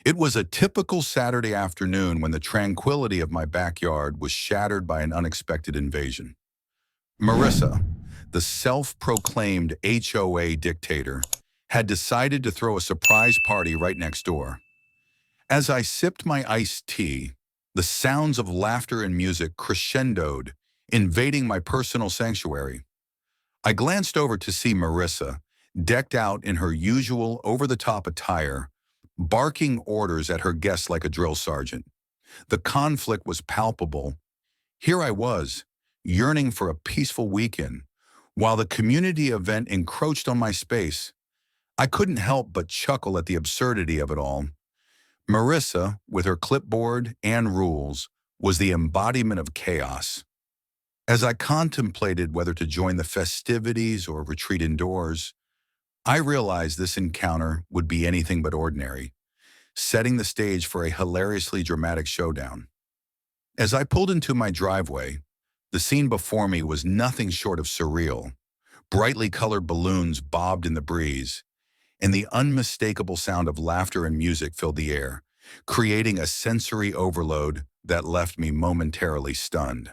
It was a typical Saturday afternoon when the tranquility of my backyard was shattered by an unexpected invasion. Marissa, the self-proclaimed HOA dictator, had decided to throw a surprise party right next door. As I sipped my iced tea, the sounds of laughter and music crescendoed, invading my personal sanctuary. I glanced over to see Marissa, decked out in her usual over-the-top attire, barking orders at her guests like a drill sergeant. The conflict was palpable. Here I was, yearning for a peaceful weekend, while the community event encroached on my space. I couldn't help but chuckle at the absurdity of it all. Marissa, with her clipboard and rules, was the embodiment of chaos. As I contemplated whether to join the festivities or retreat indoors, I realized this encounter would be anything but ordinary, setting the stage for a hilariously dramatic showdown. As I pulled into my driveway, the scene before me was nothing short of surreal. Brightly colored balloons bobbed in the breeze, and the unmistakable sound of laughter and music filled the air, creating a sensory overload that left me momentarily stunned.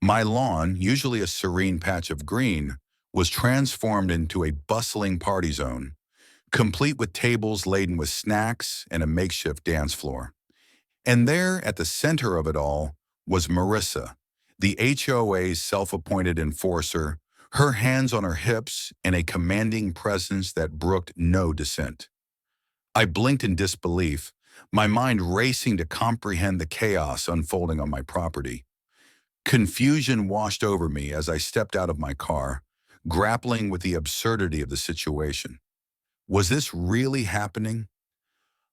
My lawn, usually a serene patch of green, was transformed into a bustling party zone, complete with tables laden with snacks and a makeshift dance floor. And there, at the center of it all, was Marissa, the HOA's self-appointed enforcer, her hands on her hips and a commanding presence that brooked no dissent. I blinked in disbelief, my mind racing to comprehend the chaos unfolding on my property. Confusion washed over me as I stepped out of my car, grappling with the absurdity of the situation. Was this really happening?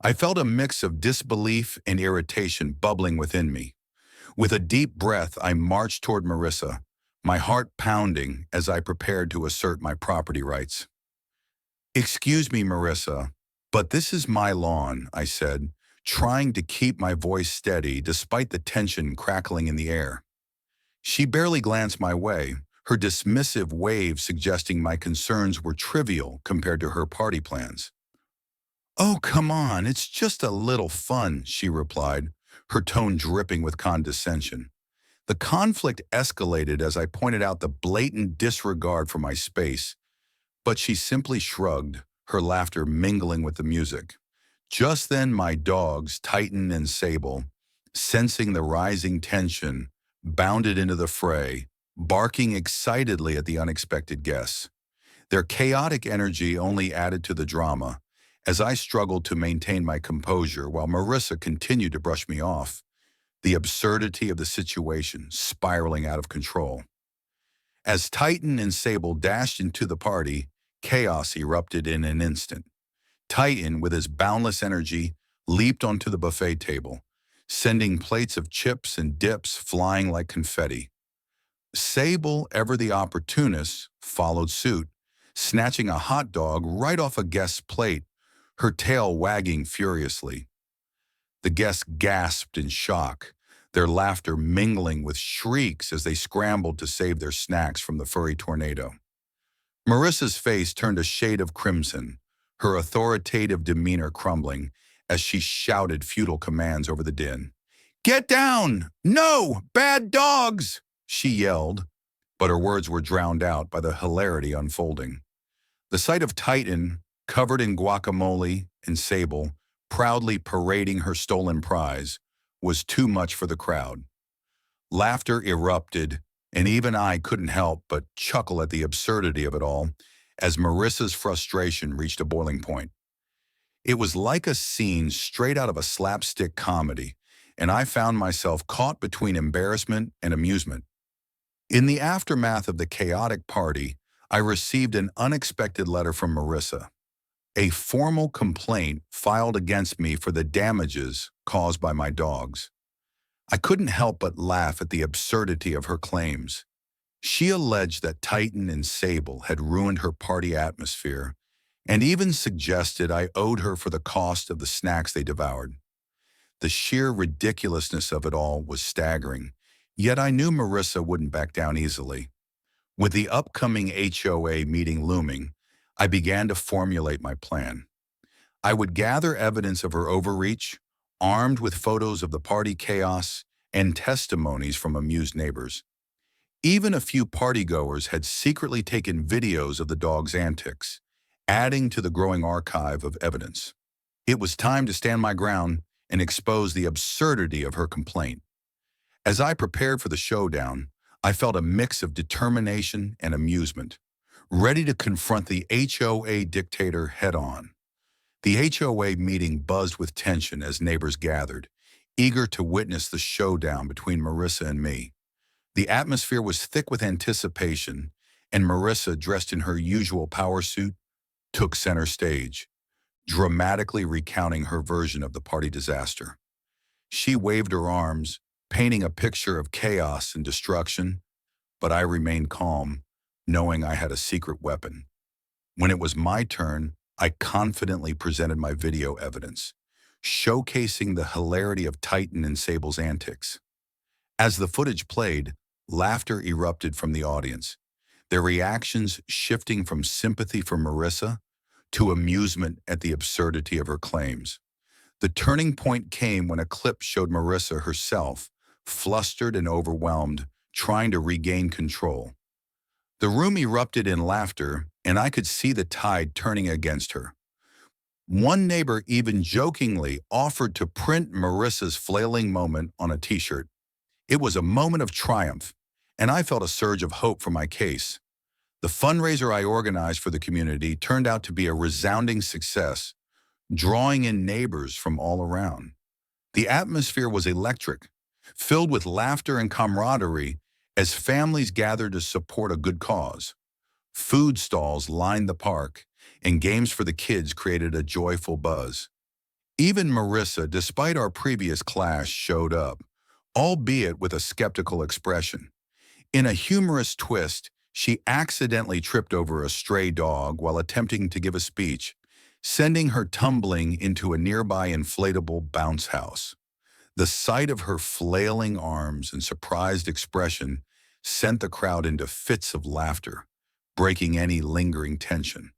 I felt a mix of disbelief and irritation bubbling within me. With a deep breath, I marched toward Marissa, my heart pounding as I prepared to assert my property rights. "Excuse me, Marissa, but this is my lawn," I said, trying to keep my voice steady despite the tension crackling in the air. She barely glanced my way, her dismissive wave suggesting my concerns were trivial compared to her party plans. "Oh, come on, it's just a little fun," she replied, her tone dripping with condescension. The conflict escalated as I pointed out the blatant disregard for my space, but she simply shrugged, her laughter mingling with the music. Just then my dogs, Titan and Sable, sensing the rising tension, bounded into the fray, barking excitedly at the unexpected guests. Their chaotic energy only added to the drama, as I struggled to maintain my composure while Marissa continued to brush me off, the absurdity of the situation spiraling out of control. As Titan and Sable dashed into the party, chaos erupted in an instant. Titan, with his boundless energy, leaped onto the buffet table, sending plates of chips and dips flying like confetti. Sable, ever the opportunist, followed suit, snatching a hot dog right off a guest's plate, her tail wagging furiously. The guests gasped in shock, their laughter mingling with shrieks as they scrambled to save their snacks from the furry tornado. Marissa's face turned a shade of crimson, her authoritative demeanor crumbling as she shouted futile commands over the din. "Get down! No! Bad dogs!" she yelled, but her words were drowned out by the hilarity unfolding. The sight of Titan, covered in guacamole, and Sable, proudly parading her stolen prize, was too much for the crowd. Laughter erupted, and even I couldn't help but chuckle at the absurdity of it all as Marissa's frustration reached a boiling point. It was like a scene straight out of a slapstick comedy, and I found myself caught between embarrassment and amusement. In the aftermath of the chaotic party, I received an unexpected letter from Marissa, a formal complaint filed against me for the damages caused by my dogs. I couldn't help but laugh at the absurdity of her claims. She alleged that Titan and Sable had ruined her party atmosphere, and even suggested I owed her for the cost of the snacks they devoured. The sheer ridiculousness of it all was staggering, yet I knew Marissa wouldn't back down easily. With the upcoming HOA meeting looming, I began to formulate my plan. I would gather evidence of her overreach, armed with photos of the party chaos and testimonies from amused neighbors. Even a few partygoers had secretly taken videos of the dog's antics, adding to the growing archive of evidence. It was time to stand my ground and expose the absurdity of her complaint. As I prepared for the showdown, I felt a mix of determination and amusement, ready to confront the HOA dictator head-on. The HOA meeting buzzed with tension as neighbors gathered, eager to witness the showdown between Marissa and me. The atmosphere was thick with anticipation, and Marissa, dressed in her usual power suit, took center stage, dramatically recounting her version of the party disaster. She waved her arms, painting a picture of chaos and destruction, but I remained calm, knowing I had a secret weapon. When it was my turn, I confidently presented my video evidence, showcasing the hilarity of Titan and Sable's antics. As the footage played, laughter erupted from the audience, their reactions shifting from sympathy for Marissa to amusement at the absurdity of her claims. The turning point came when a clip showed Marissa herself, flustered and overwhelmed, trying to regain control. The room erupted in laughter, and I could see the tide turning against her. One neighbor even jokingly offered to print Marissa's flailing moment on a t-shirt. It was a moment of triumph, and I felt a surge of hope for my case. The fundraiser I organized for the community turned out to be a resounding success, drawing in neighbors from all around. The atmosphere was electric, filled with laughter and camaraderie as families gathered to support a good cause. Food stalls lined the park, and games for the kids created a joyful buzz. Even Marissa, despite our previous clash, showed up, albeit with a skeptical expression. In a humorous twist, she accidentally tripped over a stray dog while attempting to give a speech, sending her tumbling into a nearby inflatable bounce house. The sight of her flailing arms and surprised expression sent the crowd into fits of laughter, breaking any lingering tension.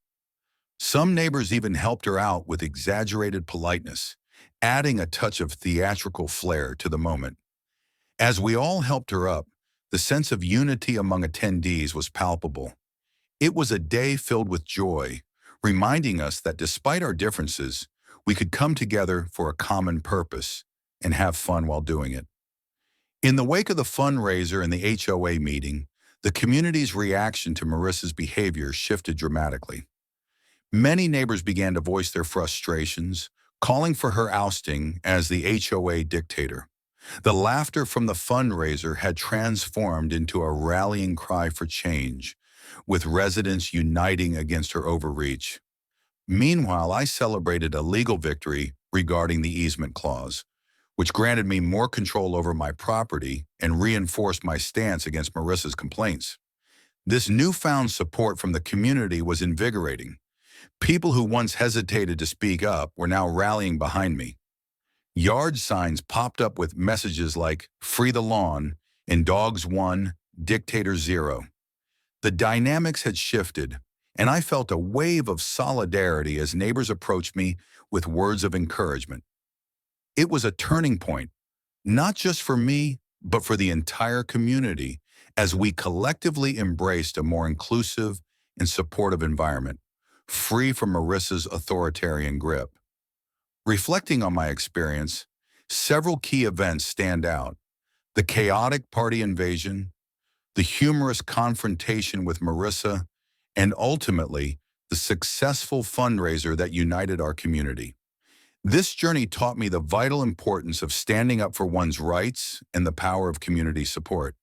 Some neighbors even helped her out with exaggerated politeness, adding a touch of theatrical flair to the moment. As we all helped her up, the sense of unity among attendees was palpable. It was a day filled with joy, reminding us that despite our differences, we could come together for a common purpose and have fun while doing it. In the wake of the fundraiser and the HOA meeting, the community's reaction to Marissa's behavior shifted dramatically. Many neighbors began to voice their frustrations, calling for her ousting as the HOA dictator. The laughter from the fundraiser had transformed into a rallying cry for change, with residents uniting against her overreach. Meanwhile, I celebrated a legal victory regarding the easement clause, which granted me more control over my property and reinforced my stance against Marissa's complaints. This newfound support from the community was invigorating. People who once hesitated to speak up were now rallying behind me. Yard signs popped up with messages like "Free the Lawn" and "Dogs 1, Dictator 0." The dynamics had shifted, and I felt a wave of solidarity as neighbors approached me with words of encouragement. It was a turning point, not just for me, but for the entire community, as we collectively embraced a more inclusive and supportive environment, free from Marissa's authoritarian grip. Reflecting on my experience, several key events stand out: the chaotic party invasion, the humorous confrontation with Marissa, and ultimately, the successful fundraiser that united our community. This journey taught me the vital importance of standing up for one's rights and the power of community support.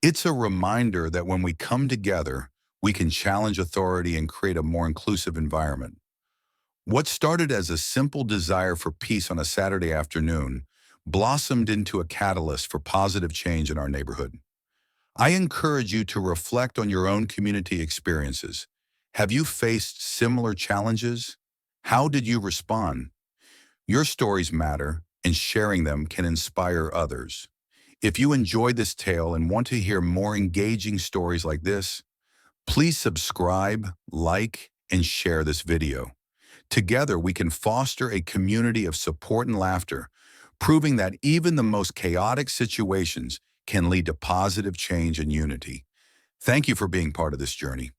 It's a reminder that when we come together, we can challenge authority and create a more inclusive environment. What started as a simple desire for peace on a Saturday afternoon blossomed into a catalyst for positive change in our neighborhood. I encourage you to reflect on your own community experiences. Have you faced similar challenges? How did you respond? Your stories matter, and sharing them can inspire others. If you enjoyed this tale and want to hear more engaging stories like this, please subscribe, like, and share this video. Together, we can foster a community of support and laughter, proving that even the most chaotic situations can lead to positive change and unity. Thank you for being part of this journey.